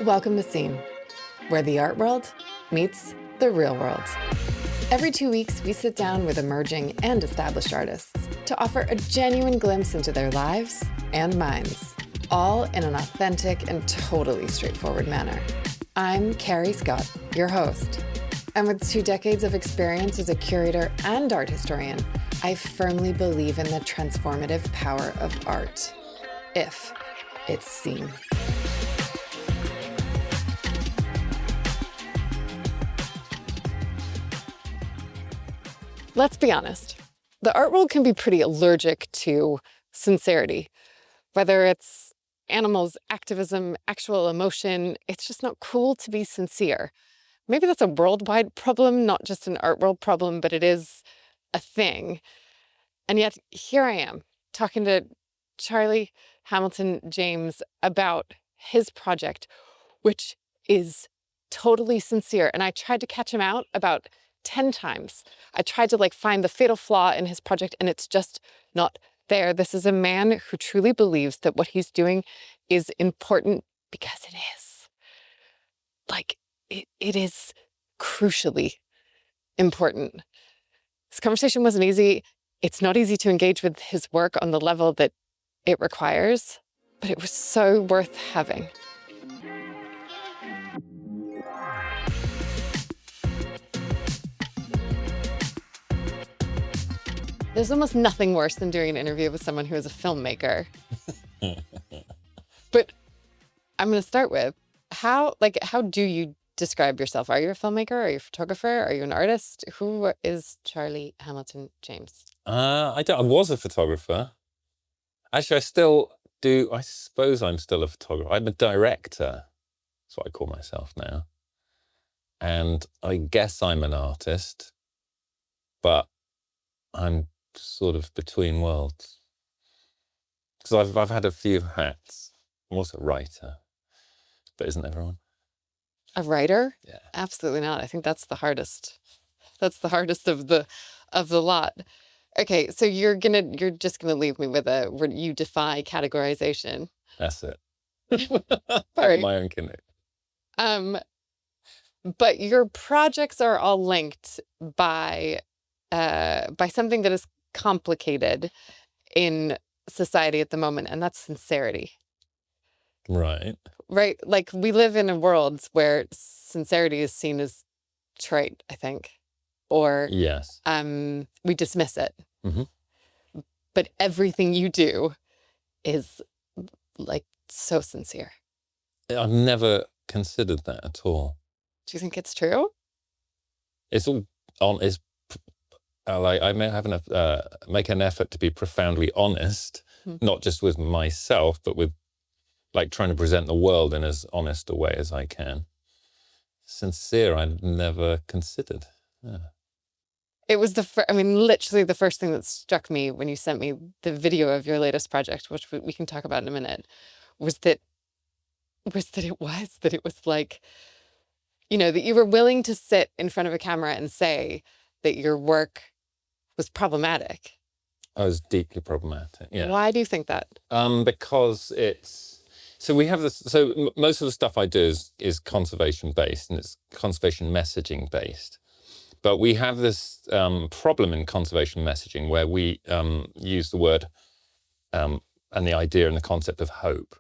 Welcome to Scene, where the art world meets the real world. Every 2 weeks, we sit down with emerging and established artists to offer a genuine glimpse into their lives and minds, all in an authentic and totally straightforward manner. I'm Carrie Scott, your host. And with 2 decades of experience as a curator and art historian, I firmly believe in the transformative power of art, if it's seen. Let's be honest, the art world can be pretty allergic to sincerity. Whether it's animals, activism, actual emotion, it's just not cool to be sincere. Maybe that's a worldwide problem, not just an art world problem, but it is a thing. And yet here I am talking to Charlie Hamilton James about his project, which is totally sincere. And I tried to catch him out about 10 times. I tried to find the fatal flaw in his project, and it's just not there. This is a man who truly believes that what he's doing is important because it is. It is crucially important. This conversation wasn't easy. It's not easy to engage with his work on the level that it requires, but it was so worth having. There's almost nothing worse than doing an interview with someone who is a filmmaker. But I'm going to start with, how do you describe yourself? Are you a filmmaker? Are you a photographer? Are you an artist? Who is Charlie Hamilton James? I was a photographer. Actually, I still do. I suppose I'm still a photographer. I'm a director. That's what I call myself now. And I guess I'm an artist, but I'm sort of between worlds. Because I've had a few hats. I'm also a writer, but isn't everyone? A writer? Yeah. Absolutely not. I think that's the hardest. That's the hardest of the lot. Okay, so you're just gonna leave me with you defy categorization. That's it. Right. My own canoe. But your projects are all linked by something that is complicated in society at the moment, and that's sincerity. Right. Right? We live in a world where sincerity is seen as trite, I think, or yes, we dismiss it. Mm-hmm. But everything you do is so sincere. I've never considered that at all. Do you think it's true? It's all on. I may have make an effort to be profoundly honest, not just with myself, but with trying to present the world in as honest a way as I can. Sincere, I'd never considered. Yeah. It was literally the first thing that struck me when you sent me the video of your latest project, which we can talk about in a minute, was that it was that you were willing to sit in front of a camera and say that your work was problematic. I was deeply problematic. Yeah. Why do you think that? Because we have this. So most of the stuff I do is conservation based, and it's conservation messaging based. But we have this problem in conservation messaging where we use the word and the idea and the concept of hope.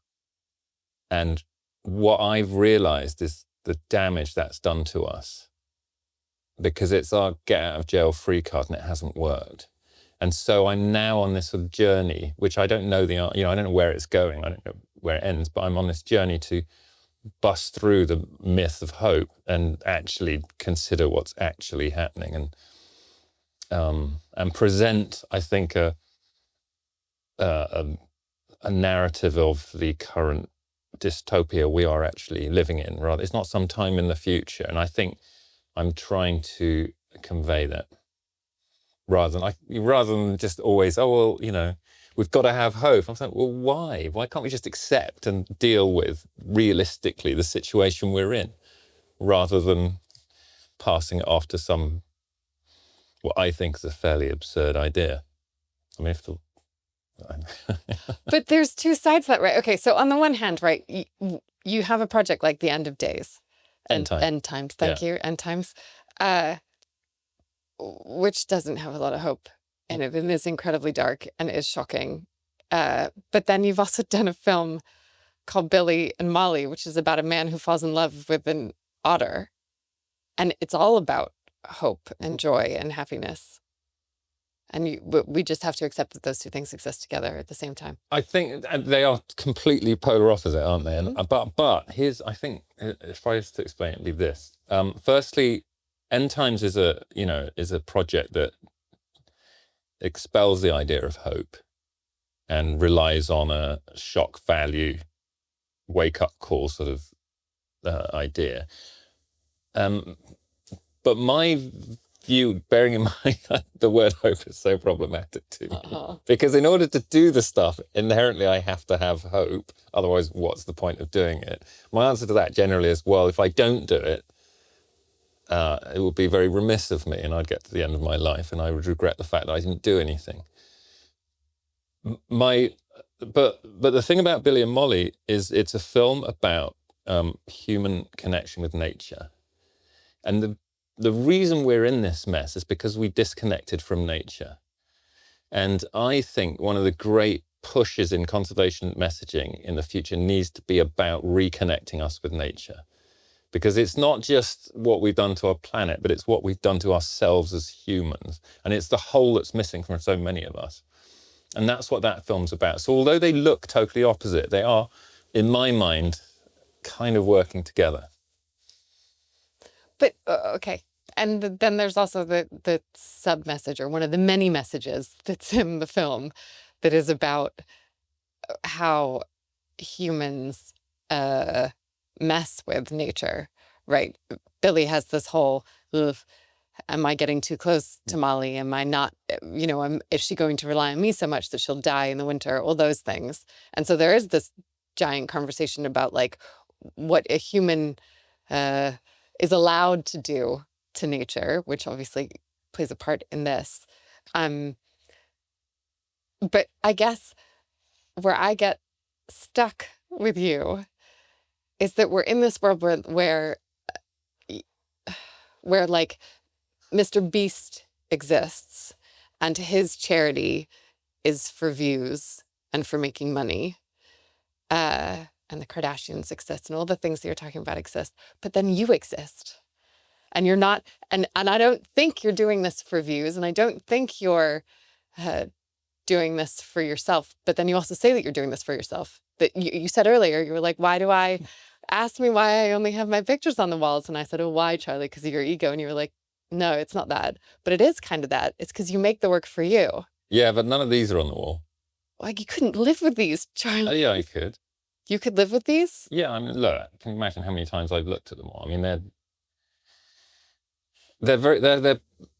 And what I've realized is the damage that's done to us, because it's our get out of jail free card and it hasn't worked. And so I'm now on this sort of journey, which I don't know I don't know where it's going. I don't know where it ends, but I'm on this journey to bust through the myth of hope and actually consider what's actually happening and present, I think, a narrative of the current dystopia we are actually living in. Rather, it's not some time in the future, and I think I'm trying to convey that rather than just always, we've got to have hope. I'm saying, well, why? Why can't we just accept and deal with realistically the situation we're in, rather than passing it off to what I think is a fairly absurd idea? I mean, But there's two sides to that, right? Okay, so on the one hand, right, you have a project like The End of Days. End Time. End Times, thank you, End Times, which doesn't have a lot of hope in it and is incredibly dark and is shocking. But then you've also done a film called Billy and Molly, which is about a man who falls in love with an otter. And it's all about hope and joy and happiness. And we just have to accept that those two things exist together at the same time. I think they are completely polar opposite, aren't they? And but here's, I think, if I was to explain it, it'd be this. Firstly, End Times is a project that expels the idea of hope and relies on a shock value, wake up call sort of idea. But my view, bearing in mind that the word hope is so problematic to me, because in order to do the stuff, inherently I have to have hope. Otherwise, what's the point of doing it? My answer to that generally is, well, if I don't do it, it would be very remiss of me, and I'd get to the end of my life and I would regret the fact that I didn't do anything. But the thing about Billy and Molly is it's a film about human connection with nature. And the reason we're in this mess is because we disconnected from nature. And I think one of the great pushes in conservation messaging in the future needs to be about reconnecting us with nature. Because it's not just what we've done to our planet, but it's what we've done to ourselves as humans. And it's the whole that's missing from so many of us. And that's what that film's about. So although they look totally opposite, they are, in my mind, kind of working together. But, okay. And then there's also the sub-message, or one of the many messages that's in the film, that is about how humans mess with nature, right? Billy has this whole, am I getting too close to Molly? Am I not, is she going to rely on me so much that she'll die in the winter? All those things. And so there is this giant conversation about like what a human is allowed to do to nature, which obviously plays a part in this. But I guess where I get stuck with you is that we're in this world where like Mr. Beast exists and his charity is for views and for making money. And the Kardashians exist and all the things that you're talking about exist, but then you exist. And you're not, and I don't think you're doing this for views, and I don't think you're doing this for yourself, but then you also say that you're doing this for yourself. That you said earlier, you were like, ask me why I only have my pictures on the walls. And I said, oh, why, Charlie? Because of your ego. And you were like, no, it's not that. But it is kind of that. It's because you make the work for you. Yeah, but none of these are on the wall. Like, you couldn't live with these, Charlie. Yeah, I could. You could live with these? Yeah, I mean, look, can you imagine how many times I've looked at them all? I mean, they're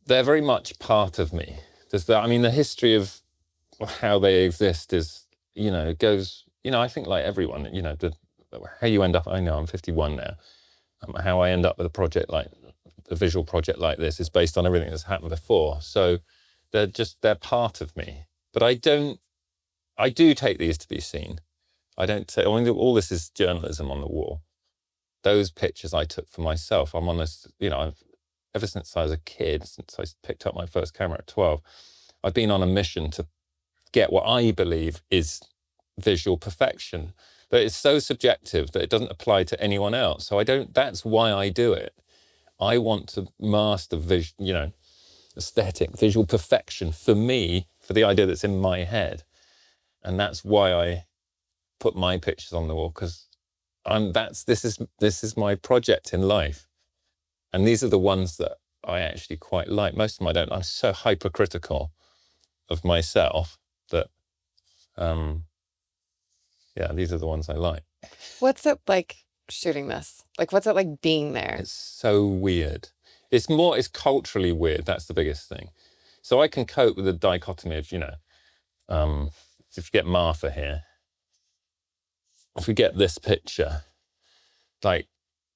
very much part of me. The history of how they exist is, goes, I think like everyone, how you end up, I know I'm 51 now, how I end up with a visual project like this is based on everything that's happened before. So they're part of me. But I do take these to be seen. All this is journalism on the wall. Those pictures I took for myself. I'm on this, ever since I was a kid, since I picked up my first camera at 12, I've been on a mission to get what I believe is visual perfection. But it's so subjective that it doesn't apply to anyone else. So that's why I do it. I want to master aesthetic, visual perfection for me, for the idea that's in my head. And that's why I put my pictures on the wall, because this is my project in life. And these are the ones that I actually quite like. Most of them I don't. I'm so hypercritical of myself that, these are the ones I like. What's it like shooting this? Like, what's it like being there? It's so weird. It's culturally weird. That's the biggest thing. So I can cope with the dichotomy of, if you get Martha here, if we get this picture, like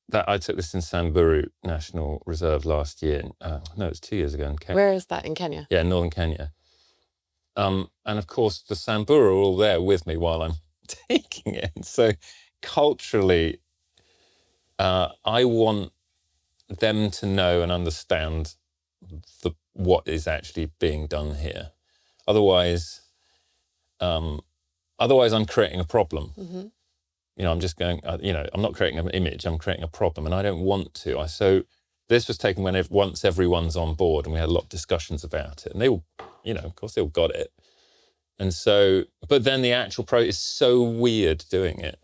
that, I took this in Samburu National Reserve last year. No, it's 2 years ago in Kenya. Where is that, in Kenya? Yeah, northern Kenya. And of course, the Samburu are all there with me while I'm taking it. So culturally, I want them to know and understand what is actually being done here. Otherwise, I'm creating a problem. Mm-hmm. I'm just going. I'm not creating an image. I'm creating a problem, and I don't want to. So this was taken once everyone's on board, and we had a lot of discussions about it, and they all, of course, they all got it. And so, but then the actual is so weird doing it,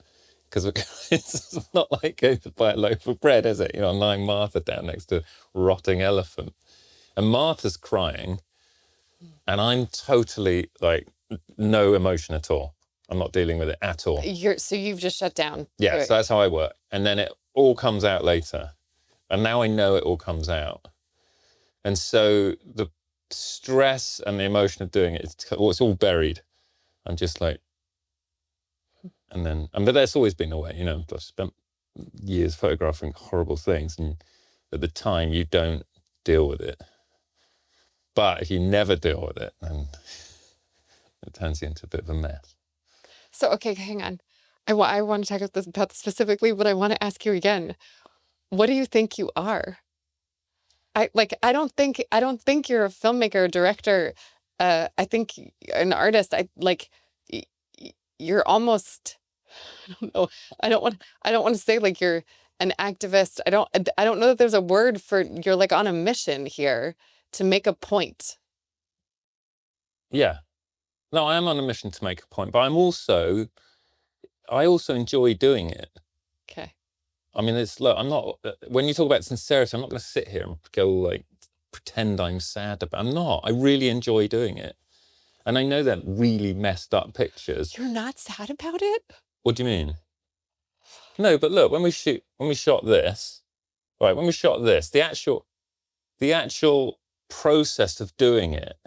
because it's not like going to buy a loaf of bread, is it? I'm lying Martha down next to a rotting elephant, and Martha's crying, and I'm totally like no emotion at all. I'm not dealing with it at all. So you've just shut down. Yeah, so that's how I work. And then it all comes out later. And now I know it all comes out. And so the stress and the emotion of doing it, it's all buried. I'm just like, but that's always been the way, I've spent years photographing horrible things. And at the time, you don't deal with it. But if you never deal with it, then it turns you into a bit of a mess. So, okay, hang on. I want to talk about this specifically, but I want to ask you again. What do you think you are? I don't think you're a filmmaker or director. I think an artist. You're almost, I don't know. I don't want to say like you're an activist. I don't know that there's a word for, you're like on a mission here to make a point. Yeah. No, I am on a mission to make a point, but I also enjoy doing it. Okay. I mean, I'm not, when you talk about sincerity, I'm not going to sit here and go like, pretend I'm sad about it. I'm not. I really enjoy doing it. And I know that really messed up pictures. You're not sad about it? What do you mean? No, but look, when we shot this, right, the actual process of doing it,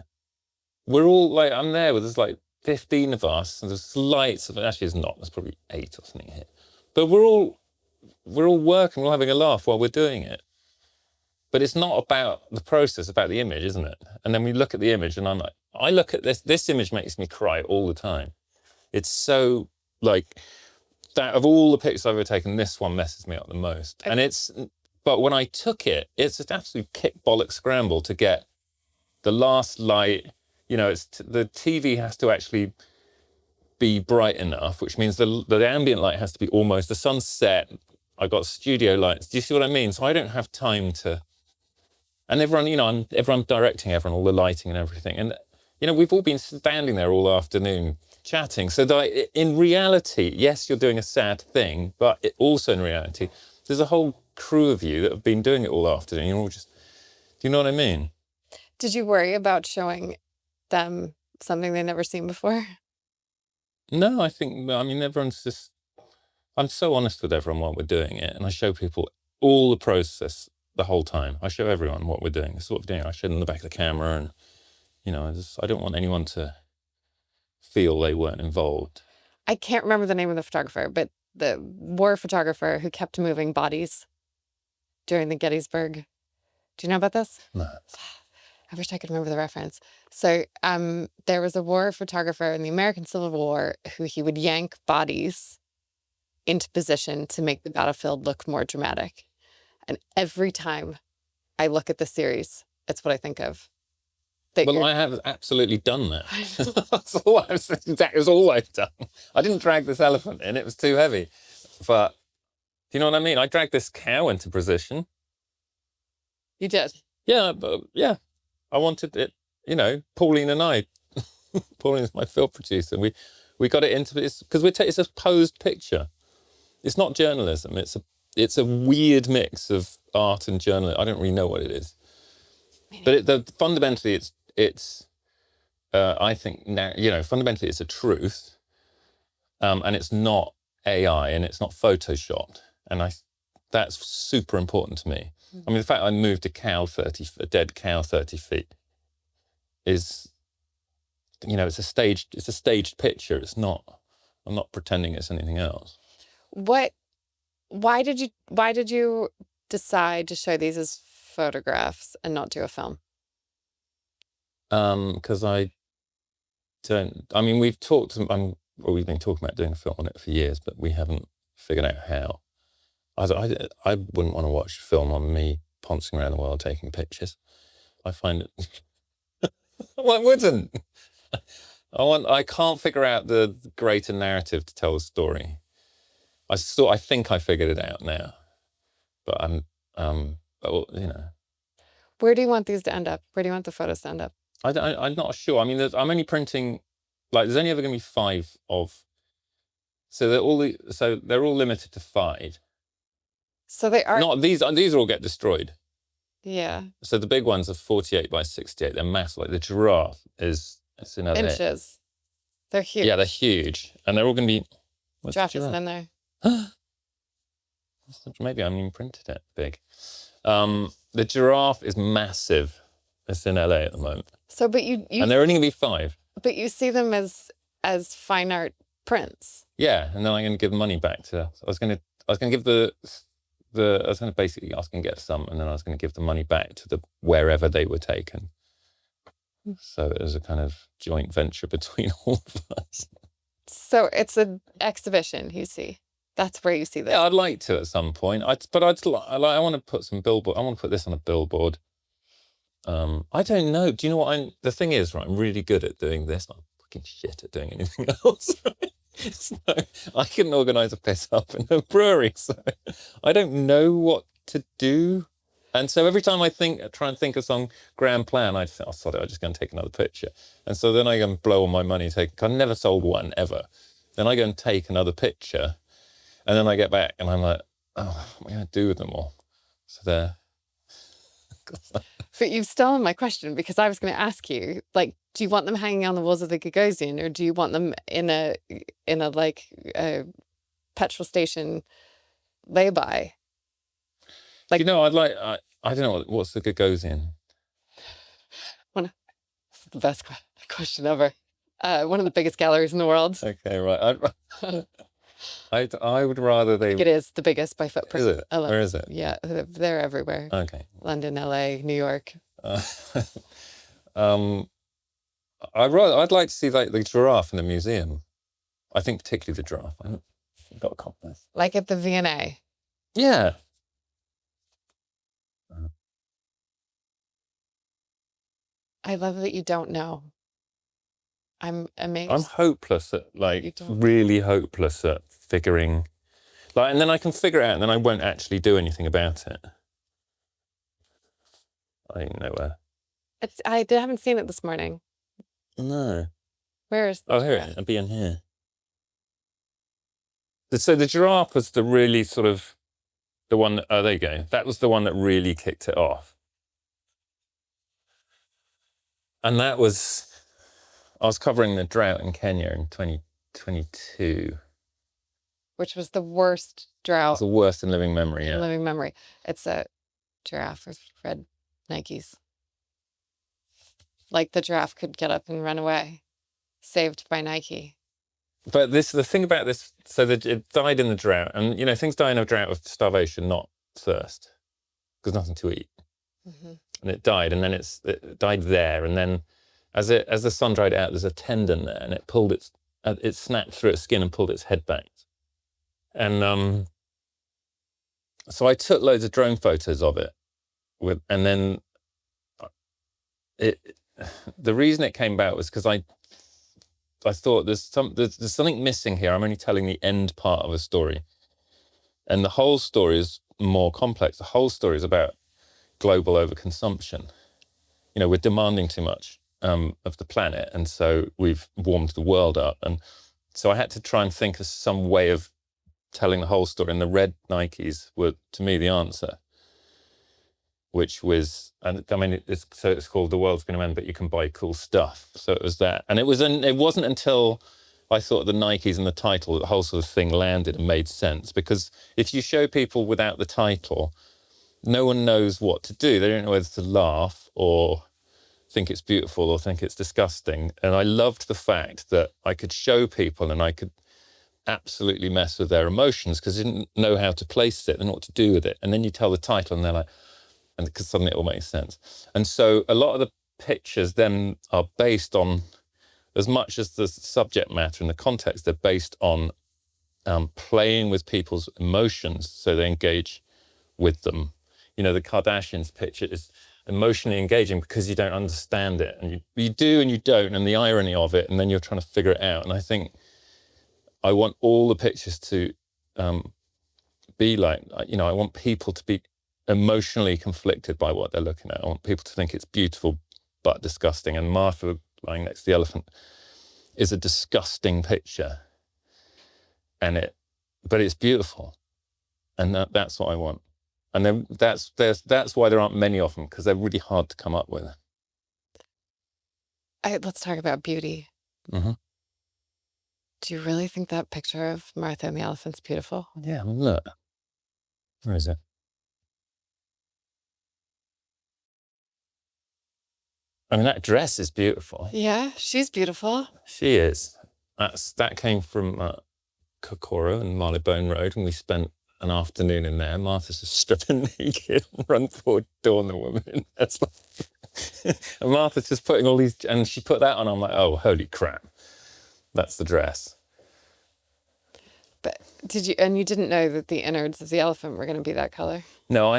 we're all like, I'm there with, there's like 15 of us, and there's lights, actually it's not, there's probably 8 or something here. But we're all working, we're all having a laugh while we're doing it. But it's not about the process, about the image, isn't it? And then we look at the image and I'm like, I look at this image makes me cry all the time. It's so like, that of all the pictures I've ever taken, this one messes me up the most. But when I took it, it's an absolute kick bollock scramble to get the last light, the TV has to actually be bright enough, which means the ambient light has to be almost, the sun's set, I got studio lights. Do you see what I mean? So I don't have time to, and everyone, I'm directing everyone, all the lighting and everything. And, we've all been standing there all afternoon chatting. So that in reality, yes, you're doing a sad thing, but also in reality, there's a whole crew of you that have been doing it all afternoon. You're all just, do you know what I mean? Did you worry about showing them something they've never seen before? No, everyone's just, I'm so honest with everyone while we're doing it. And I show people all the process the whole time. I show everyone what we're doing. This is what we're doing. I show them the back of the camera and, I don't want anyone to feel they weren't involved. I can't remember the name of the photographer, but the war photographer who kept moving bodies during the Gettysburg. Do you know about this? No. I wish I could remember the reference. So there was a war photographer in the American Civil War who he would yank bodies into position to make the battlefield look more dramatic. And every time I look at the series, it's what I think of. Well, I have absolutely done that. That was all I've done. I didn't drag this elephant in, it was too heavy. But, do you know what I mean? I dragged this cow into position. You did? Yeah, but yeah. I wanted it, Pauline and I, Pauline's my film producer, we got it into this, because it's a posed picture. It's not journalism, it's a weird mix of art and journalism. I don't really know what it is. But fundamentally, it's I think now, fundamentally it's a truth, and it's not AI and it's not photoshopped, and that's super important to me. I mean, the fact I moved a dead cow 30 feet is, it's a staged picture. I'm not pretending it's anything else. Why did you decide to show these as photographs and not do a film? Because we've been talking about doing a film on it for years, but we haven't figured out how. I wouldn't want to watch a film on me pouncing around the world taking pictures. I find it. Well, I wouldn't. I can't figure out the greater narrative to tell the story. I think I figured it out now, but you know. Where do you want these to end up? Where do you want the photos to end up? I'm not sure. I mean, I'm only printing, like, there's only ever going to be 5 of. So they're all limited to 5. So they are. Not these. These all get destroyed. Yeah. So the big ones are 48 by 68. They're massive. Like the giraffe it's another Inches. They're huge. Yeah, they're huge, and they're all going to be. Giraffe isn't in there. Maybe I haven't even printed it big. The giraffe is massive. It's in LA at the moment. So, but you and they're only going to be 5. But you see them as fine art prints. Yeah, and then I'm going to give money back to. I was going to give I was going to basically ask and get some, and then I was going to give the money back to the wherever they were taken. So it was a kind of joint venture between all of us. So it's an exhibition, you see. That's where you see this. Yeah, I'd like to at some point. I want to put some billboard. I want to put this on a billboard. I don't know. Do you know what the thing is, right? I'm really good at doing this. I'm fucking shit at doing anything else. So I couldn't organise a piss up in a brewery. So I don't know what to do. And so every time I try and think of some grand plan, I just think, oh, sod it, I'm just going to take another picture. And so then I go and blow all my money. I never sold one, ever. Then I go and take another picture. And then I get back and I'm like, oh, what am I going to do with them all? So there. But you've stolen my question, because I was going to ask you, like, do you want them hanging on the walls of the Gagosian, or do you want them in a petrol station lay-by? Like, I don't know, what's the Gagosian? It's the best question ever. One of the biggest galleries in the world. Okay, right. I would rather they. It is the biggest by footprint. Is it? Where is it? Yeah, they're everywhere. Okay. London, LA, New York. I'd like to see like the giraffe in the museum. I think particularly the giraffe. I've got a copy of this. Like at the V&A. Yeah. I love that you don't know. I'm amazed. I'm hopeless at really hopeless at figuring, and then I can figure it out, and then I won't actually do anything about it. I don't know where. I haven't seen it this morning. No. Where is? Oh, here it'll be in here. So the giraffe was the really sort of the one. Oh, there you go. That was the one that really kicked it off. And that was, I was covering the drought in Kenya in 2022. Which was the worst drought. It's the worst in living memory, yeah. Living memory. It's a giraffe with red Nikes. Like the giraffe could get up and run away. Saved by Nike. But the thing about this, so that it died in the drought. And, things die in a drought of starvation, not thirst. Because nothing to eat. Mm-hmm. And it died, and then it died there, and then as the sun dried out, there's a tendon there, and it snapped through its skin and pulled its head back. And so I took loads of drone photos of it, and then the reason it came about was because I thought there's something missing here. I'm only telling the end part of a story, and the whole story is more complex. The whole story is about global overconsumption. We're demanding too much of the planet, and so we've warmed the world up. And so I had to try and think of some way of telling the whole story, and the red Nikes were, to me, the answer, which was, and I mean, it's called The World's Going to End, but you can buy cool stuff. So it was that. And it wasn't until I thought of the Nikes and the title that the whole sort of thing landed and made sense. Because if you show people without the title, no one knows what to do. They don't know whether to laugh or think it's beautiful or think it's disgusting. And I loved the fact that I could show people and I could absolutely mess with their emotions because I didn't know how to place it and what to do with it. And then you tell the title and they're like, and because suddenly it all makes sense. And so a lot of the pictures then are based on, as much as the subject matter and the context, they're based on playing with people's emotions so they engage with them. You know, the Kardashians picture is emotionally engaging because you don't understand it, and you do and you don't, and the irony of it, and then you're trying to figure it out. And I think I want all the pictures to be like, you know, I want people to be emotionally conflicted by what they're looking at. I want people to think it's beautiful but disgusting. And Martha lying next to the elephant is a disgusting picture, but it's beautiful, and that's what I want. And then that's why there aren't many of them, because they're really hard to come up with. Let's talk about beauty. Mm-hmm. Do you really think that picture of Martha and the elephant's beautiful? Yeah, look. Where is it? I mean, that dress is beautiful. Yeah, she's beautiful. She is. That came from Kokoro and Marylebone Road, and we spent an afternoon in there. Martha's just stripping naked, run forward, dawn the woman. That's like, and Martha's just putting all these, and she put that on. I'm like, oh, holy crap, that's the dress. But you didn't know that the innards of the elephant were going to be that color? No,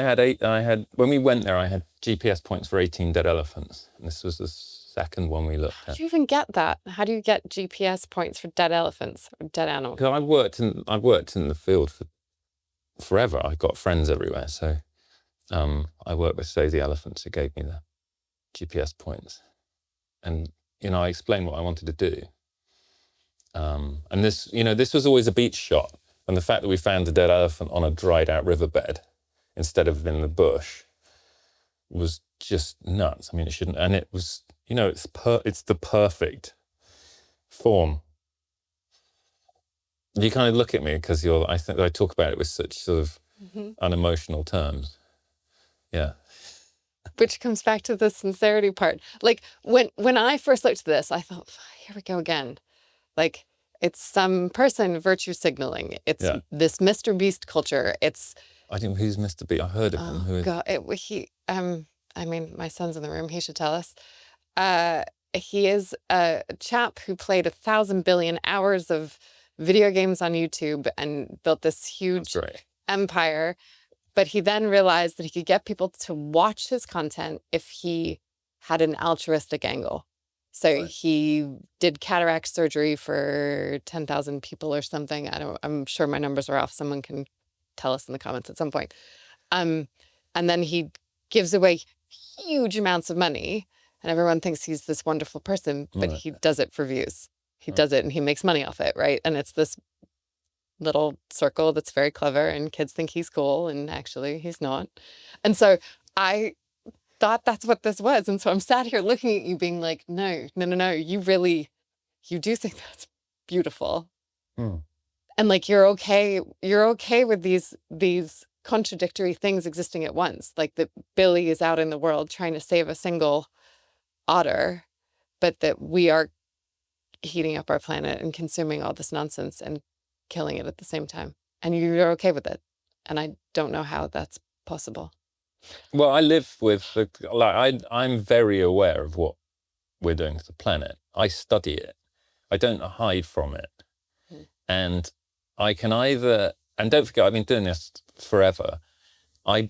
when we went there, I had GPS points for 18 dead elephants, and this was the second one we looked How at. do you even get that? How do you get GPS points for dead elephants or dead animals? Because I've worked in the field for forever. I've got friends everywhere, so I worked with Save the Elephants, who gave me the GPS points, and you know, I explained what I wanted to do. And this was always a beach shot, and the fact that we found a dead elephant on a dried out riverbed instead of in the bush was just nuts. I mean, it shouldn't, and it was, you know, it's the perfect form. You kind of look at me because I think I talk about it with such sort of unemotional terms. Yeah. Which comes back to the sincerity part. Like when I first looked at this, I thought, here we go again. Like, it's some person virtue signaling. It's this Mr. Beast culture. I think, who's Mr. Beast? I've heard of him. Who is? God, I mean, my son's in the room. He should tell us. He is a chap who played 1,000 billion hours of video games on YouTube and built this huge empire. But he then realized that he could get people to watch his content if he had an altruistic angle. So he did cataract surgery for 10,000 people or something. I'm sure my numbers are off. Someone can tell us in the comments at some point. And then he gives away huge amounts of money, and everyone thinks he's this wonderful person, but he does it for views. He does it and he makes money off it, right? And it's this little circle that's very clever, and kids think he's cool, and actually he's not. And so I thought that's what this was. And so I'm sat here looking at you being like, no, you do think that's beautiful. And like, you're okay with these contradictory things existing at once. Like that Billy is out in the world trying to save a single otter, but that we are heating up our planet and consuming all this nonsense and killing it at the same time. And you're okay with it. And I don't know how that's possible. Well, I live with, I'm very aware of what we're doing to the planet. I study it. I don't hide from it. And I can either, and don't forget, I've been doing this forever. The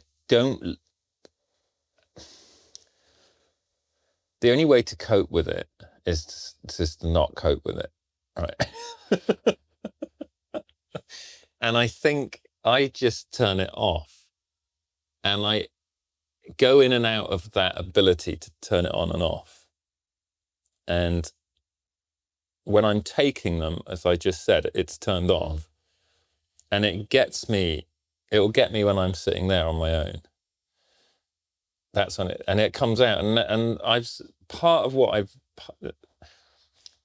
only way to cope with it is just to not cope with it, right? And I think I just turn it off, and I go in and out of that ability to turn it on and off. And when I'm taking them, as I just said, it's turned off, and it'll get me when I'm sitting there on my own. That's when it comes out, and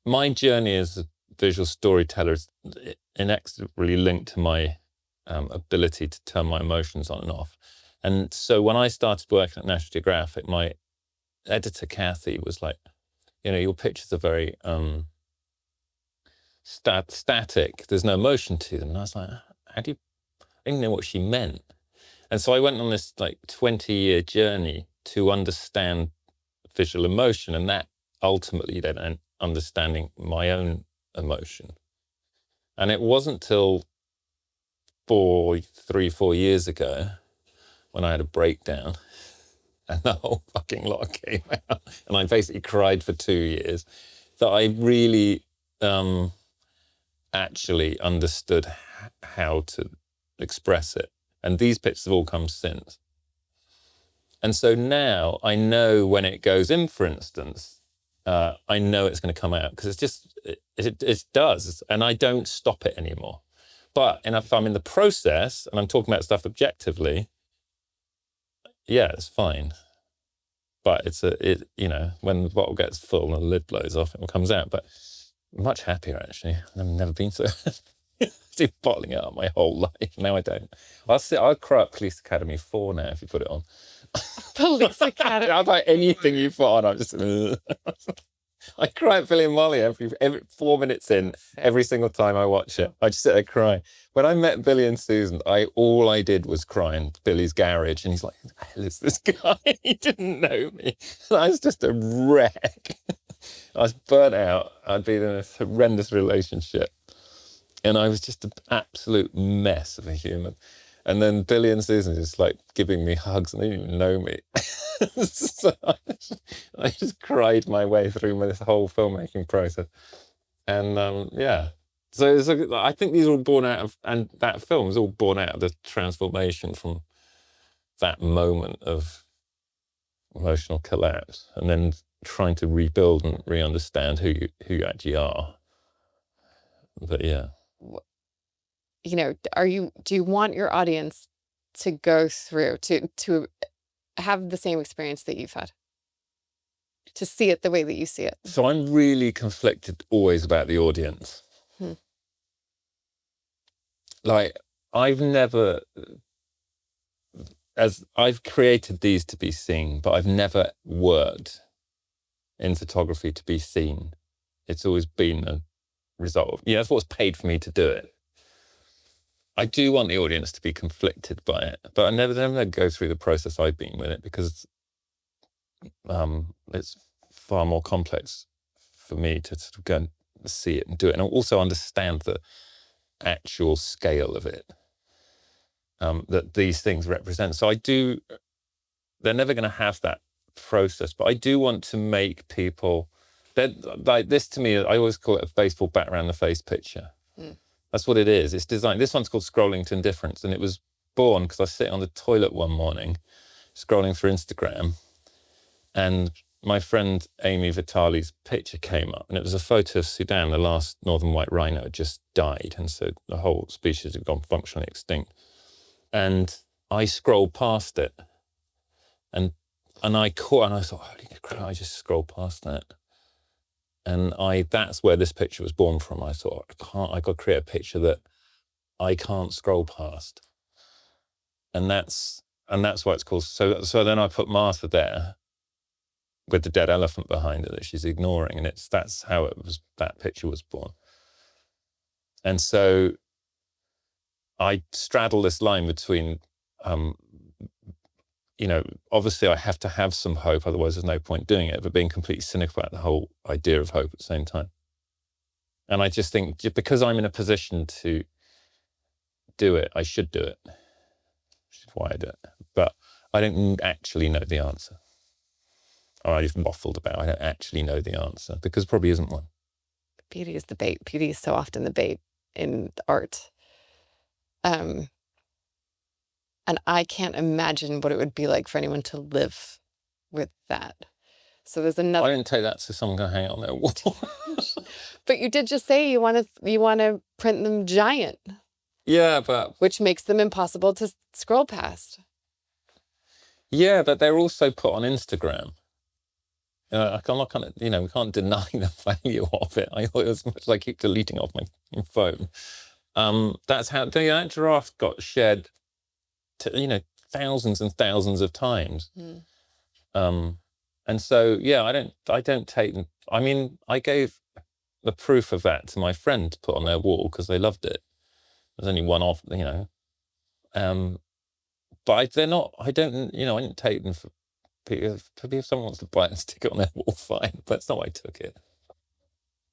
my journey as a visual storyteller is inexorably linked to my ability to turn my emotions on and off. And so when I started working at National Geographic, my editor, Kathy, was like, your pictures are very static. There's no emotion to them. And I was like, I didn't know what she meant. And so I went on this 20-year journey to understand visual emotion, and that ultimately then understanding my own emotion. And it wasn't till 3, 4 years ago when I had a breakdown and the whole fucking lot came out and I basically cried for 2 years, that I really actually understood how to express it. And these pictures have all come since. And so now I know when it goes in, for instance, I know it's going to come out because it's just, it does. And I don't stop it anymore. But if I'm in the process and I'm talking about stuff objectively, yeah, it's fine. But when the bottle gets full and the lid blows off, it comes out. But I'm much happier, actually. I've never been so... I've been bottling it up my whole life. Now I don't. I'll cry at Police Academy 4 now if you put it on. Police Academy. I'll buy anything you put on. I'm just... I cry at Billy and Molly every 4 minutes in, every single time I watch it. I just sit there crying. When I met Billy and Susan, all I did was cry in Billy's garage, and he's like, "Who the hell is this guy?" He didn't know me. And I was just a wreck. I was burnt out. I'd been in a horrendous relationship, and I was just an absolute mess of a human. And then Billy and Susan just like giving me hugs, and they didn't even know me. So I just cried my way through this whole filmmaking process. And yeah, so I think these are all born out of, and that film is all born out of the transformation from that moment of emotional collapse, and then trying to rebuild and re-understand who you actually are. But yeah. Do you want your audience to go through, to have the same experience that you've had? To see it the way that you see it? So I'm really conflicted always about the audience. Like, I've created these to be seen, but I've never worked in photography to be seen. It's always been a result of, that's what's paid for me to do it. I do want the audience to be conflicted by it, but I never go through the process I've been with it, because it's far more complex for me to sort of go and see it and do it, and also understand the actual scale of it that these things represent. So they're never going to have that process, but I do want to make people, like this to me, I always call it a baseball bat around the face picture. That's what it is. It's designed. This one's called Scrolling to Indifference, and it was born because I was sitting on the toilet one morning, scrolling through Instagram, and my friend Amy Vitali's picture came up, and it was a photo of Sudan. The last northern white rhino had just died, and so the whole species had gone functionally extinct. And I scrolled past it, and I thought, holy crap, I just scrolled past that. And that's where this picture was born from. I thought, I got to create a picture that I can't scroll past. And that's why it's called. So then I put Martha there with the dead elephant behind her that she's ignoring. And that's how that picture was born. And so I straddle this line between, obviously I have to have some hope, otherwise there's no point doing it, but being completely cynical about the whole idea of hope at the same time. And I just think, because I'm in a position to do it, I should do it, which is why I do it. But I don't actually know the answer. Or I just waffled about, I don't actually know the answer, because there probably isn't one. Beauty is the bait. Beauty is so often the bait in art. And I can't imagine what it would be like for anyone to live with that. So there's another. I didn't take that so someone can hang it on their wall. But you did just say you want to print them giant. Yeah, but which makes them impossible to scroll past. Yeah, but they're also put on Instagram. I'm not kind of, we can't deny the value of it. As much as I keep deleting off my phone. That's how that giraffe got shared, thousands and thousands of times. And so, yeah, I don't take. I mean, I gave the proof of that to my friend to put on their wall because they loved it. There's only one off, but they're not. I didn't take them for. If someone wants to buy it and stick it on their wall, fine. But that's not why I took it.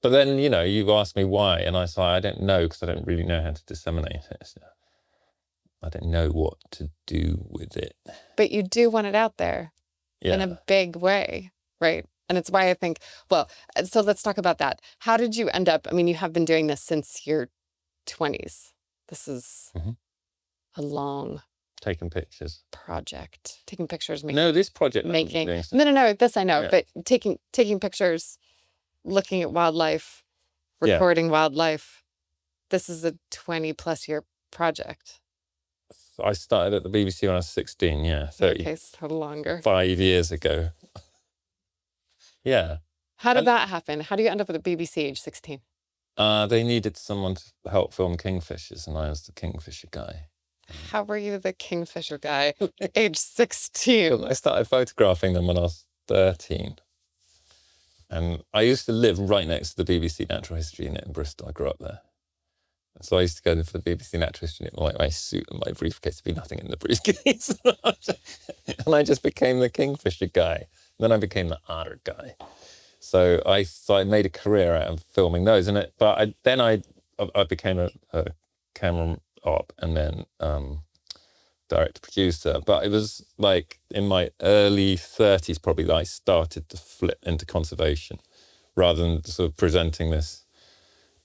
But then, you've asked me why, and I say I don't know because I don't really know how to disseminate it. So. I don't know what to do with it. But you do want it out there in Yeah. a big way, right? And it's why I think, well, so let's talk about that. How did you end up? I mean, you have been doing this since your 20s. This is a long Taking pictures. project. Taking pictures, No, this project. making. No, this I know, Yeah. but taking pictures, looking at wildlife, recording wildlife. This is a 20+ year project. I started at the BBC when I was 16, 30. Okay, so longer. 5 years ago. Yeah. How did that happen? How do you end up at the BBC age 16? They needed someone to help film kingfishers, and I was the kingfisher guy. How were you the kingfisher guy, age 16? I started photographing them when I was 13. And I used to live right next to the BBC Natural History Unit in Bristol. I grew up there. So I used to go for the BBC Natural History Unit, like my suit and my briefcase. There'd be nothing in the briefcase. And I just became the kingfisher guy. Then I became the otter guy. So I made a career out of filming those. Then I became a camera op and then director producer. But it was like in my early 30s probably that I started to flip into conservation rather than sort of presenting this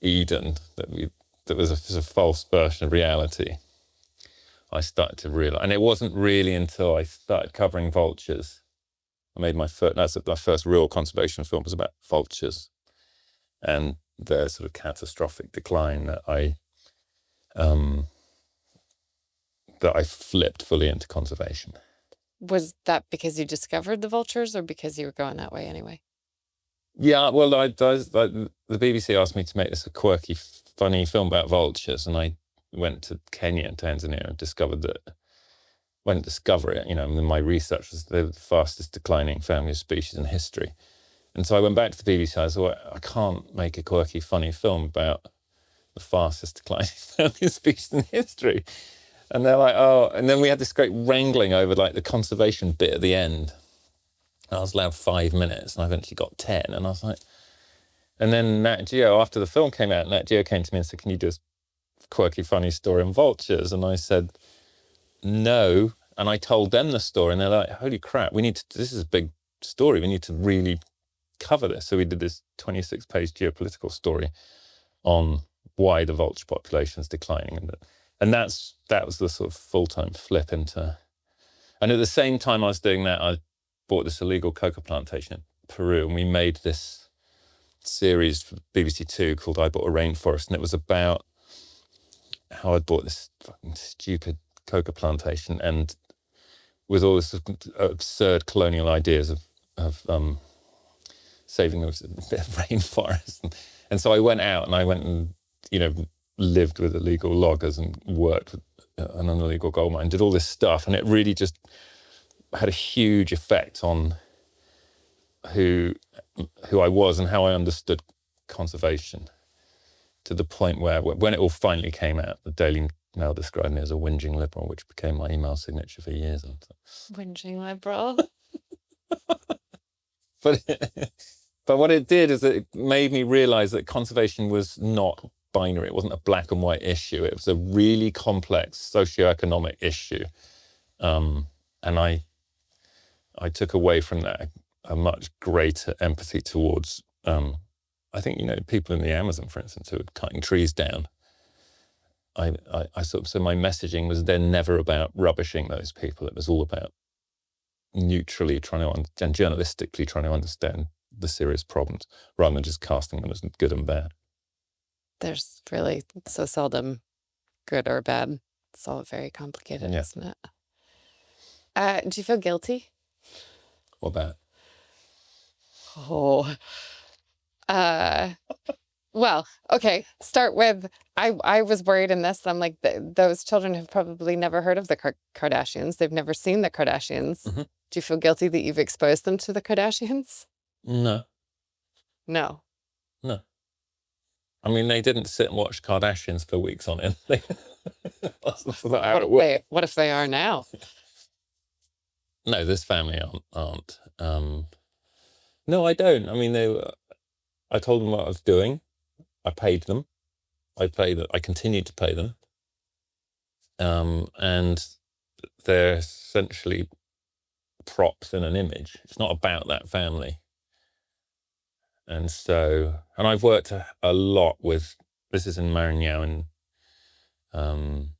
Eden that was a false version of reality. I started to realize, and it wasn't really until I started covering vultures. I made my first real conservation film was about vultures and their sort of catastrophic decline that I flipped fully into conservation. Was that because you discovered the vultures or because you were going that way anyway? Yeah, well, the BBC asked me to make this a quirky, funny film about vultures, and I went to Kenya and Tanzania and discovered that. Went to discover it, and my research was the fastest declining family of species in history. And so I went back to the BBC. I thought, I can't make a quirky, funny film about the fastest declining family of species in history. And they're like, oh, and then we had this great wrangling over like the conservation bit at the end. I was allowed 5 minutes and I eventually got 10. And I was like, and then Nat Geo, after the film came out, Nat Geo came to me and said, can you do a quirky, funny story on vultures? And I said, no. And I told them the story and they're like, holy crap, this is a big story. We need to really cover this. So we did this 26-page geopolitical story on why the vulture population is declining. And that was the sort of full-time flip into. And at the same time I was doing that, I bought this illegal coca plantation in Peru, and we made this series for BBC Two called I Bought a Rainforest, and it was about how I bought this fucking stupid coca plantation, and with all this absurd colonial ideas of saving a bit of rainforest. And so I went out and I went and, lived with illegal loggers and worked with an illegal gold mine, did all this stuff. And it really just had a huge effect on who I was and how I understood conservation, to the point where when it all finally came out, the Daily Mail described me as a whinging liberal, which became my email signature for years. Whinging liberal. But what it did is it made me realize that conservation was not binary. It wasn't a black and white issue. It was a really complex socioeconomic issue. And I took away from that a much greater empathy towards, I think, people in the Amazon, for instance, who are cutting trees down. So my messaging was then never about rubbishing those people. It was all about neutrally trying to, and journalistically trying to understand the serious problems rather than just casting them as good and bad. There's really so seldom good or bad. It's all very complicated, isn't it? Do you feel guilty? What about? Oh. Well, okay. Start with, I was worried in this. I'm like, those children have probably never heard of the Kardashians. They've never seen the Kardashians. Mm-hmm. Do you feel guilty that you've exposed them to the Kardashians? No. No. I mean, they didn't sit and watch Kardashians for weeks on end. That's not how it works. What if they are now? No, this family aren't. No, I don't. I mean, I told them what I was doing. I paid them. I continued to pay them. and they're essentially props in an image. It's not about that family. And so, and I've worked a lot with, this is in Maranhão in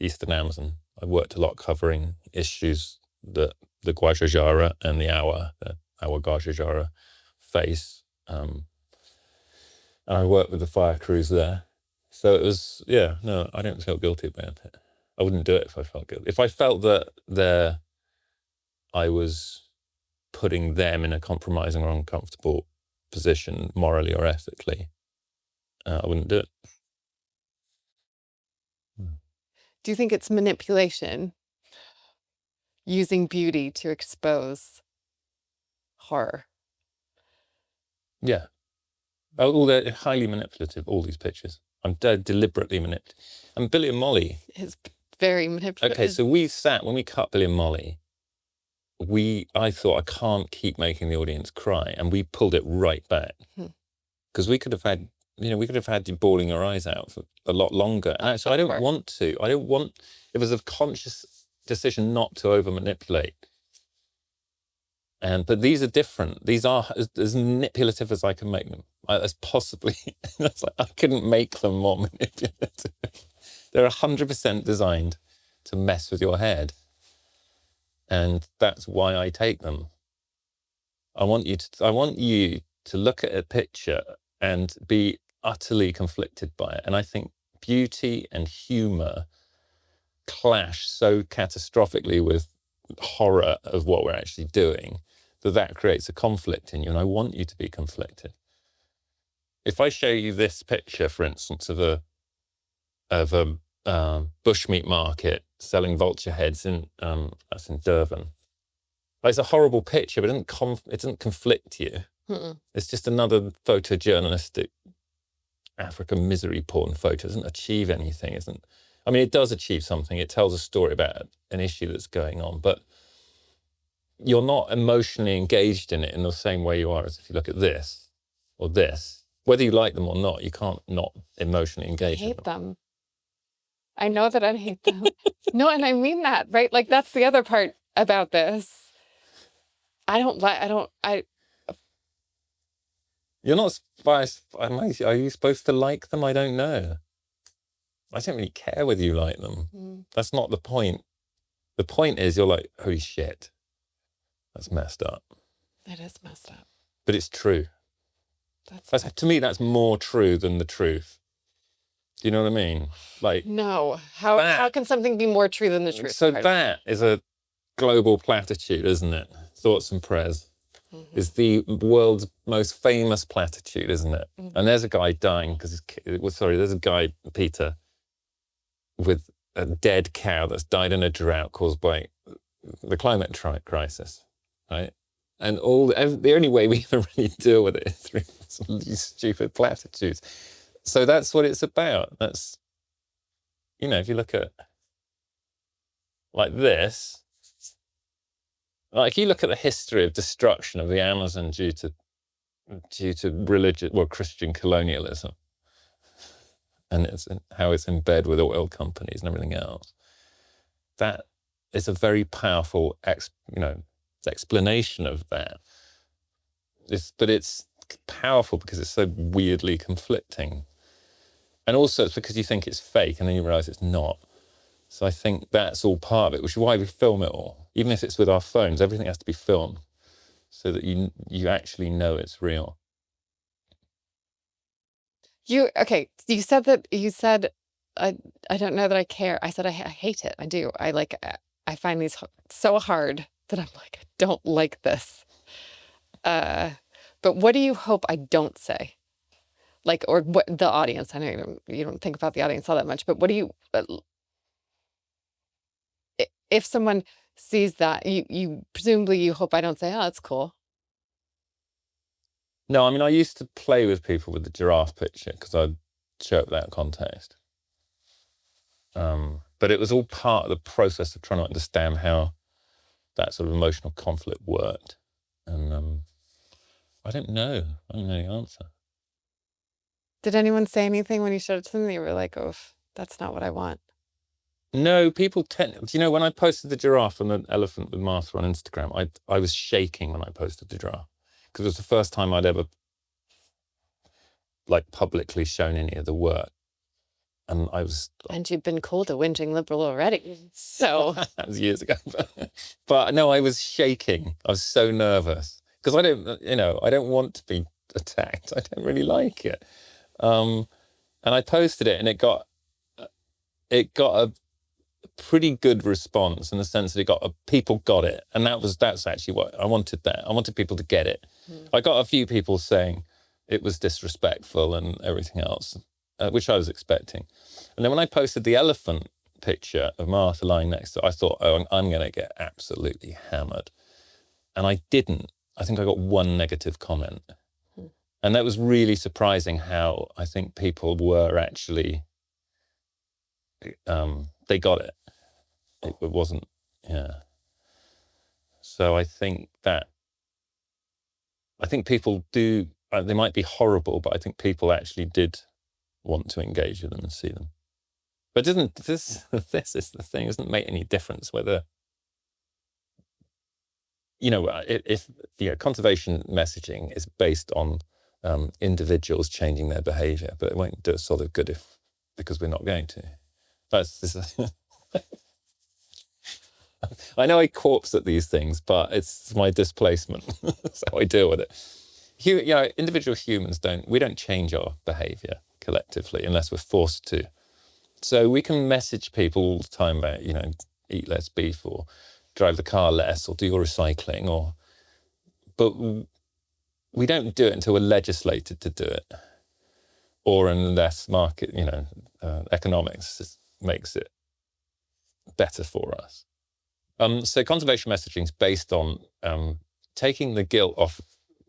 Eastern Amazon. I've worked a lot covering issues that the Guajajara and the Awa Guajajara face. And I worked with the fire crews there. So it was, yeah, no, I don't feel guilty about it. I wouldn't do it if I felt guilty. If I felt that I was putting them in a compromising or uncomfortable position morally or ethically, I wouldn't do it. Do you think it's manipulation, using beauty to expose horror? Yeah. Oh, they're highly manipulative, all these pictures. I'm deliberately manipulative. And Billy and Molly. Is very manipulative. Okay, so when we cut Billy and Molly, I thought, I can't keep making the audience cry. And we pulled it right back. Because we could have had you bawling your eyes out for a lot longer. And actually, I don't want to. It was a conscious decision not to over manipulate. But these are different. These are as manipulative as I can make them. As possibly, I couldn't make them more manipulative. They're 100% designed to mess with your head. And that's why I take them. I want you to look at a picture and be utterly conflicted by it. And I think beauty and humor clash so catastrophically with horror of what we're actually doing that creates a conflict in you. And I want you to be conflicted. If I show you this picture, for instance, of a bushmeat market selling vulture heads that's in Durban. It's a horrible picture, but it doesn't conflict you. It's just another photojournalistic African misery porn photo. It doesn't achieve anything. It does achieve something. It tells a story about an issue that's going on, but you're not emotionally engaged in it in the same way you are as if you look at this or this. Whether you like them or not, you can't not emotionally engage in them. I hate them. I know that I hate them. No, and I mean that, right? Like, that's the other part about this. You're not biased. Are you supposed to like them? I don't know. I don't really care whether you like them. That's not the point. The point is you're like, holy shit, that's messed up. It is messed up. But it's true. To me, that's more true than the truth. Do you know what I mean? Like, no. How can something be more true than the truth? So that is a global platitude, isn't it? Thoughts and prayers is the world's most famous platitude, isn't it? And there's a guy dying because there's a guy, Peter, with a dead cow that's died in a drought caused by the climate crisis, right? And the only way we can really deal with it is through some of these stupid platitudes. So that's what it's about. That's, if you look at like this, like if you look at the history of destruction of the Amazon due to religious, Christian colonialism, and how it's in bed with oil companies and everything else, that is a very powerful explanation of that. But it's powerful because it's so weirdly conflicting. And also it's because you think it's fake and then you realize it's not. So I think that's all part of it, which is why we film it all. Even if it's with our phones, everything has to be filmed so that you actually know it's real. You said I don't know that I care. I said I hate it. I do. I find these so hard that I'm like, I don't like this. But what do you hope I don't say? Like, or what the audience, I know you don't think about the audience all that much, but what do you, if someone sees that, you presumably you hope I don't say, oh, that's cool. No, I used to play with people with the giraffe picture because I'd show it that context. But it was all part of the process of trying to understand how that sort of emotional conflict worked. And I don't know the answer. Did anyone say anything when you showed it to them? You were like, oh, that's not what I want. No, people tend. Do you know when I posted the giraffe and the elephant with Martha on Instagram? I was shaking when I posted the giraffe because it was the first time I'd ever like publicly shown any of the work, and I was. And you've been called a whinging liberal already. So That was years ago, but no, I was shaking. I was so nervous because I don't, I don't want to be attacked. I don't really like it. And I posted it, and it got a pretty good response in the sense that people got it, and that's actually what I wanted. That I wanted people to get it. I got a few people saying it was disrespectful and everything else, which I was expecting. And then when I posted the elephant picture of Martha lying next to it, I thought, oh, I'm going to get absolutely hammered, and I didn't. I think I got one negative comment, and that was really surprising. How I think people were actually. They got it. It wasn't, yeah. So I think people do, they might be horrible, but I think people actually did want to engage with them and see them. But this is the thing, it doesn't make any difference whether, if conservation messaging is based on individuals changing their behavior, but it won't do a sort of good because we're not going to. I know I corpse at these things, but it's my displacement. That's how I deal with it. Individual humans we don't change our behavior collectively unless we're forced to. So we can message people all the time about, eat less beef or drive the car less or do your recycling, but we don't do it until we're legislated to do it, or unless market, economics makes it better for us. So conservation messaging is based on taking the guilt off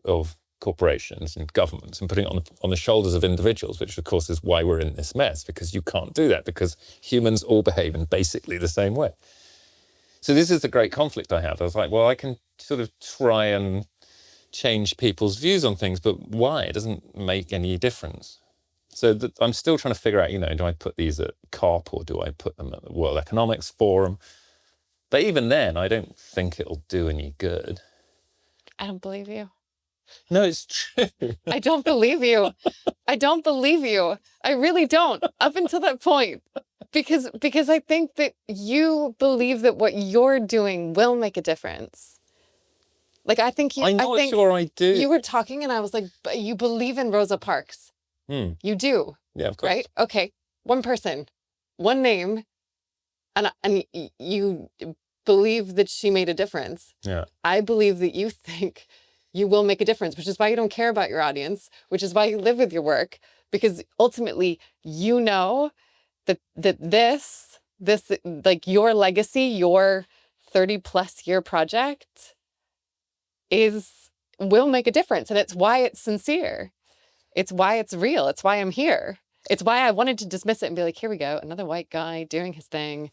of corporations and governments and putting it on the shoulders of individuals, which of course is why we're in this mess, because you can't do that because humans all behave in basically the same way. So this is the great conflict I have. I was like, well, I can sort of try and change people's views on things, but why? It doesn't make any difference. So I'm still trying to figure out, do I put these at COP or do I put them at the World Economics Forum? But even then, I don't think it'll do any good. I don't believe you. No, it's true. I don't believe you. I don't believe you. I really don't. Up until that point. Because I think that you believe that what you're doing will make a difference. Like, I think I'm not sure I do. You were talking and I was like, but you believe in Rosa Parks. You do. Yeah, of course. Right? Okay. One person, one name, and you believe that she made a difference. Yeah. I believe that you think you will make a difference, which is why you don't care about your audience, which is why you live with your work, because ultimately you know that this like your legacy, your 30+ year project will make a difference. And it's why it's sincere. It's why it's real. It's why I'm here. It's why I wanted to dismiss it and be like, here we go, another white guy doing his thing.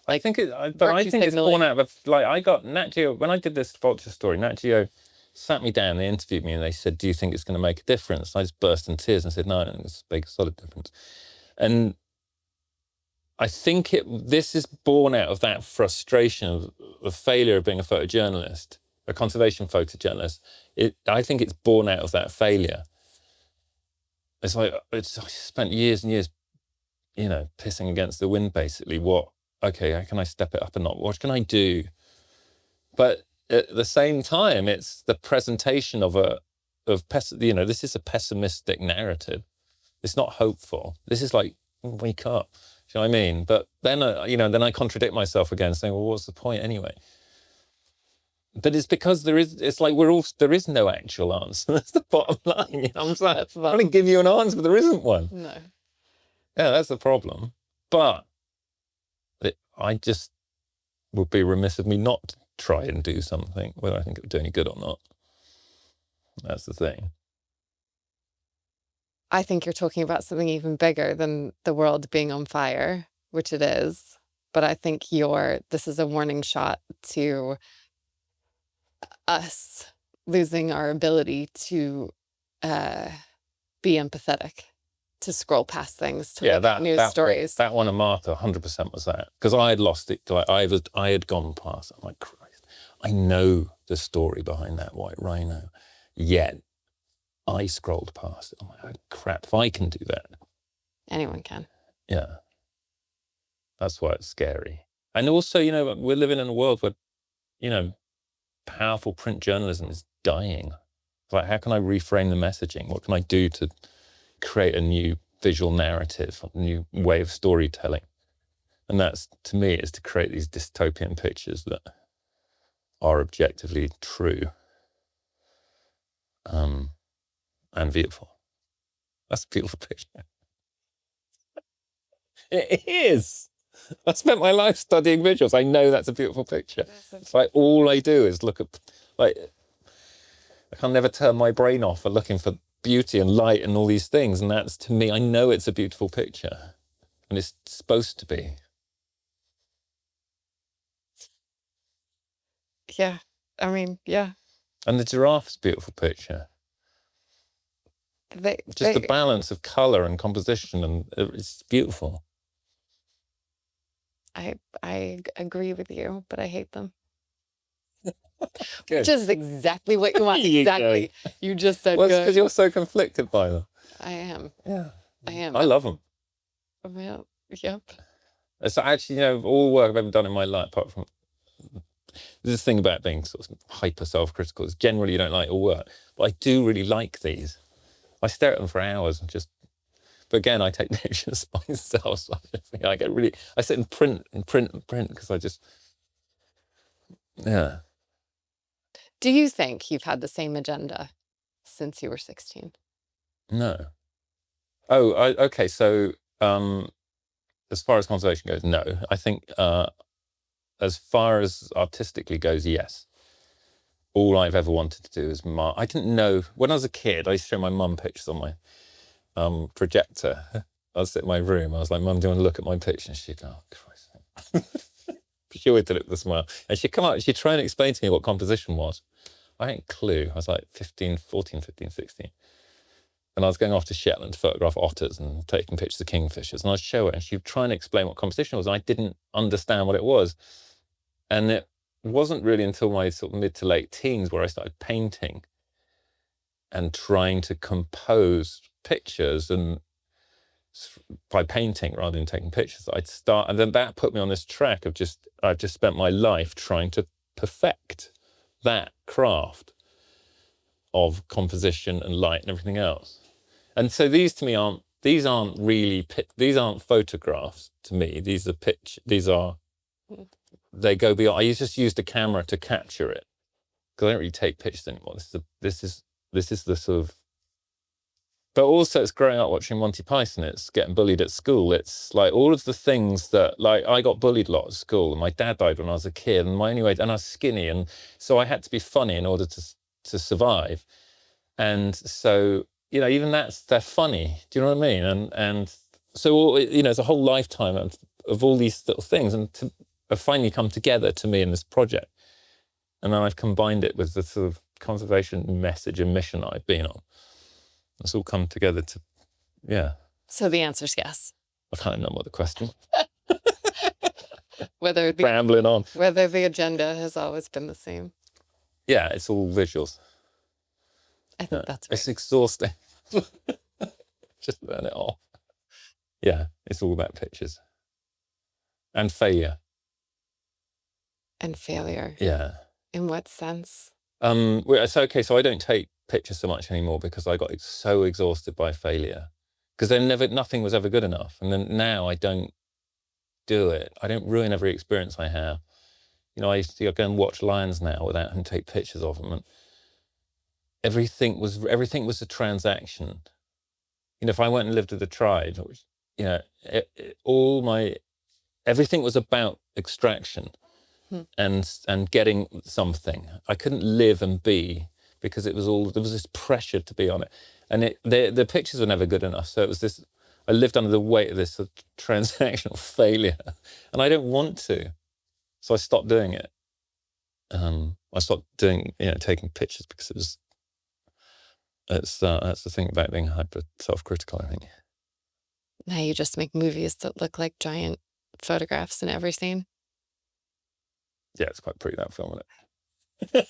I think it's born out of, like, I got Nat Geo, when I did this vulture story, Nat Geo sat me down, they interviewed me and they said, do you think it's going to make a difference? And I just burst in tears and said, no, I don't think it's a big, solid difference. And I think this is born out of that frustration of the failure of being a photojournalist, a conservation photojournalist. I think it's born out of that failure. It's like, I spent years and years, pissing against the wind, basically. Okay, how can I step it up a notch? What can I do? But at the same time, it's the presentation this is a pessimistic narrative. It's not hopeful. This is like, wake up. Do you know what I mean? But then, then I contradict myself again, saying, well, what's the point anyway? But it's because there is no actual answer. That's the bottom line. I'm trying to give you an answer, but there isn't one. No. Yeah, that's the problem. But I just would be remiss of me not to try and do something, whether I think it would do any good or not. That's the thing. I think you're talking about something even bigger than the world being on fire, which it is. But I think this is a warning shot to us losing our ability to be empathetic to scroll past things, to Yeah, look at news stories. that one of Martha, 100% was that, because I had lost it. Like I had gone past. I'm like, Christ, I know the story behind that white rhino, yet I scrolled past it. I'm like, oh, crap! If I can do that, Anyone can. yeah, that's why it's scary. And also, you know, we're living in a world where, you know, powerful print journalism is dying. It's like, how can I reframe the messaging? What can I do to create a new visual narrative, a new way of storytelling? And that's, to me, is to create these dystopian pictures that are objectively true and beautiful. That's a beautiful picture. It is. I spent my life studying visuals. I know that's a beautiful picture. It's like all I do is look at, like, I can never turn my brain off for looking for beauty and light and all these things. And that's, to me, I know it's a beautiful picture. And it's supposed to be. Yeah. I mean, yeah. And the giraffe's a beautiful picture. They, Just the balance of colour and composition, and it's beautiful. I agree with you, but I hate them. Good. Which is exactly what you want. You Exactly. You just said Well, it's good. because you're so conflicted by them. I am. Yeah. I am. I love them. Well, yep. It's actually, you know, all the work I've ever done in my life, apart from this thing about being sort of hyper self-critical, is generally you don't like your work. But I do really like these. I stare at them for hours and just, but again, I take pictures myself. So I get really, I sit and print because I just, yeah. Do you think you've had the same agenda since you were 16? No. Oh, okay. So as far as conservation goes, no. I think as far as artistically goes, yes. All I've ever wanted to do is I didn't know, when I was a kid, I used to show my mum pictures on my projector. I was sitting in my room. I was like, Mum, do you want to look at my picture? And she'd go, oh, Christ. She always did it with a smile. And she'd come out, she'd try and explain to me what composition was. I hadn't a clue. I was like 15, 16. And I was going off to Shetland to photograph otters and taking pictures of kingfishers. And I'd show her and she'd try and explain what composition was. And I didn't understand what it was. And it wasn't really until my sort of mid to late teens where I started painting and trying to compose pictures and by painting rather than taking pictures. I'd start, and then that put me on this track of I've just spent my life trying to perfect that craft of composition and light and everything else. And so these to me aren't photographs to me. They go beyond. I just used a camera to capture it because I don't really take pictures anymore. This is the sort of, but also it's growing up watching Monty Python. It's getting bullied at school. It's like all of the things that, like, I got bullied a lot at school, and my dad died when I was a kid, and and I was skinny, and so I had to be funny in order to survive. And so, you know, even they're funny. Do you know what I mean? And so, you know, it's a whole lifetime of all these little things, and have finally come together to me in this project. And then I've combined it with the sort of conservation message and mission I've been on. It's all come together to, yeah. So the answer's yes. I can't remember what the question. Rambling on. Whether the agenda has always been the same. Yeah, it's all visuals. I think that's right. It's exhausting. Just turn it off. Yeah, it's all about pictures. And failure. And failure. Yeah. In what sense? So I don't take pictures so much anymore because I got so exhausted by failure. Because nothing was ever good enough. And then now I don't do it. I don't ruin every experience I have. You know, I used to go and watch lions now without having to take pictures of them. And everything was a transaction. You know, if I went and lived with a tribe, you know, everything was about extraction and getting something. I couldn't live and be because there was this pressure to be on it. And the pictures were never good enough. So it was this, I lived under the weight of this sort of transactional failure, and I don't want to. So I stopped doing it. I stopped taking pictures because that's the thing about being hyper self-critical, I think. Now you just make movies that look like giant photographs in every scene. Yeah, it's quite pretty, that film, isn't it?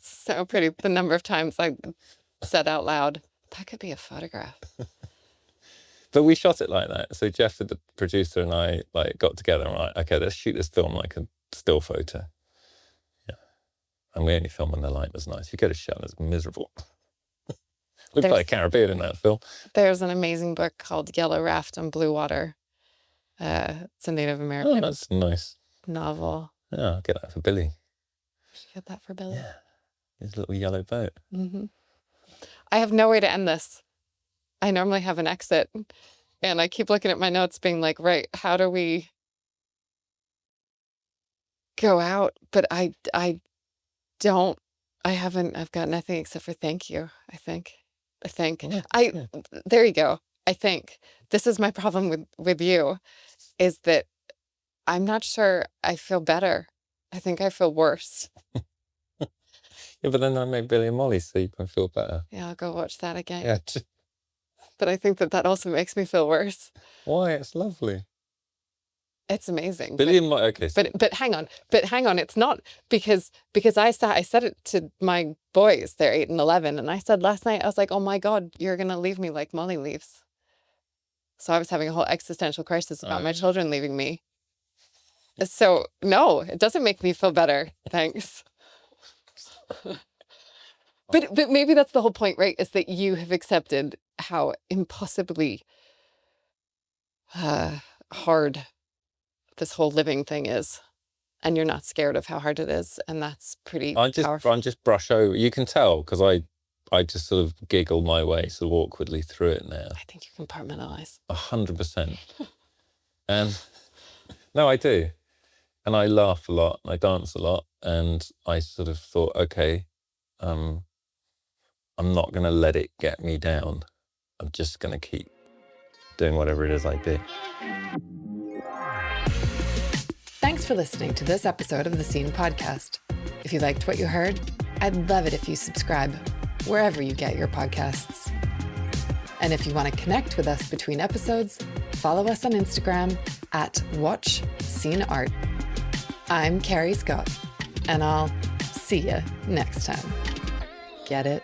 So pretty. The number of times I said out loud, that could be a photograph. But we shot it like that. So Jeff, the producer, and I got together and were like, okay, let's shoot this film like a still photo. Yeah. And we only filmed when the light was nice. You go to show and it's miserable. We play Caribbean in that film. There's an amazing book called Yellow Raft on Blue Water. It's a Native American that's nice novel. Yeah, I'll get that for Billy. Should get that for Billy. Yeah, his little yellow boat. Mm-hmm. I have no way to end this. I normally have an exit, and I keep looking at my notes being like, right, how do we go out? But I've got nothing except for thank you, I think. There you go. I think this is my problem with you, is that I'm not sure I feel better. I think I feel worse. Yeah, but then I made Billy and Molly, so you can feel better. Yeah, I'll go watch that again. Yeah. But I think that also makes me feel worse. Why? It's lovely. It's amazing. Billy and Molly, okay. But hang on. It's not because I said it to my boys. They're 8 and 11, and I said last night, I was like, oh my God, you're gonna leave me like Molly leaves. So I was having a whole existential crisis about my children leaving me. So no, it doesn't make me feel better. Thanks. But maybe that's the whole point, right? Is that you have accepted how impossibly hard this whole living thing is, and you're not scared of how hard it is, and that's pretty powerful. I just brush over. You can tell because I just sort of giggle my way sort of awkwardly through it now. I think you compartmentalize. 100%. And no, I do. And I laugh a lot, and I dance a lot, and I sort of thought, okay, I'm not going to let it get me down. I'm just going to keep doing whatever it is I do. Thanks for listening to this episode of the Scene Podcast. If you liked what you heard, I'd love it if you subscribe wherever you get your podcasts. And if you want to connect with us between episodes, follow us on Instagram at WatchSceneArt. I'm Carrie Scott, and I'll see you next time. Get it?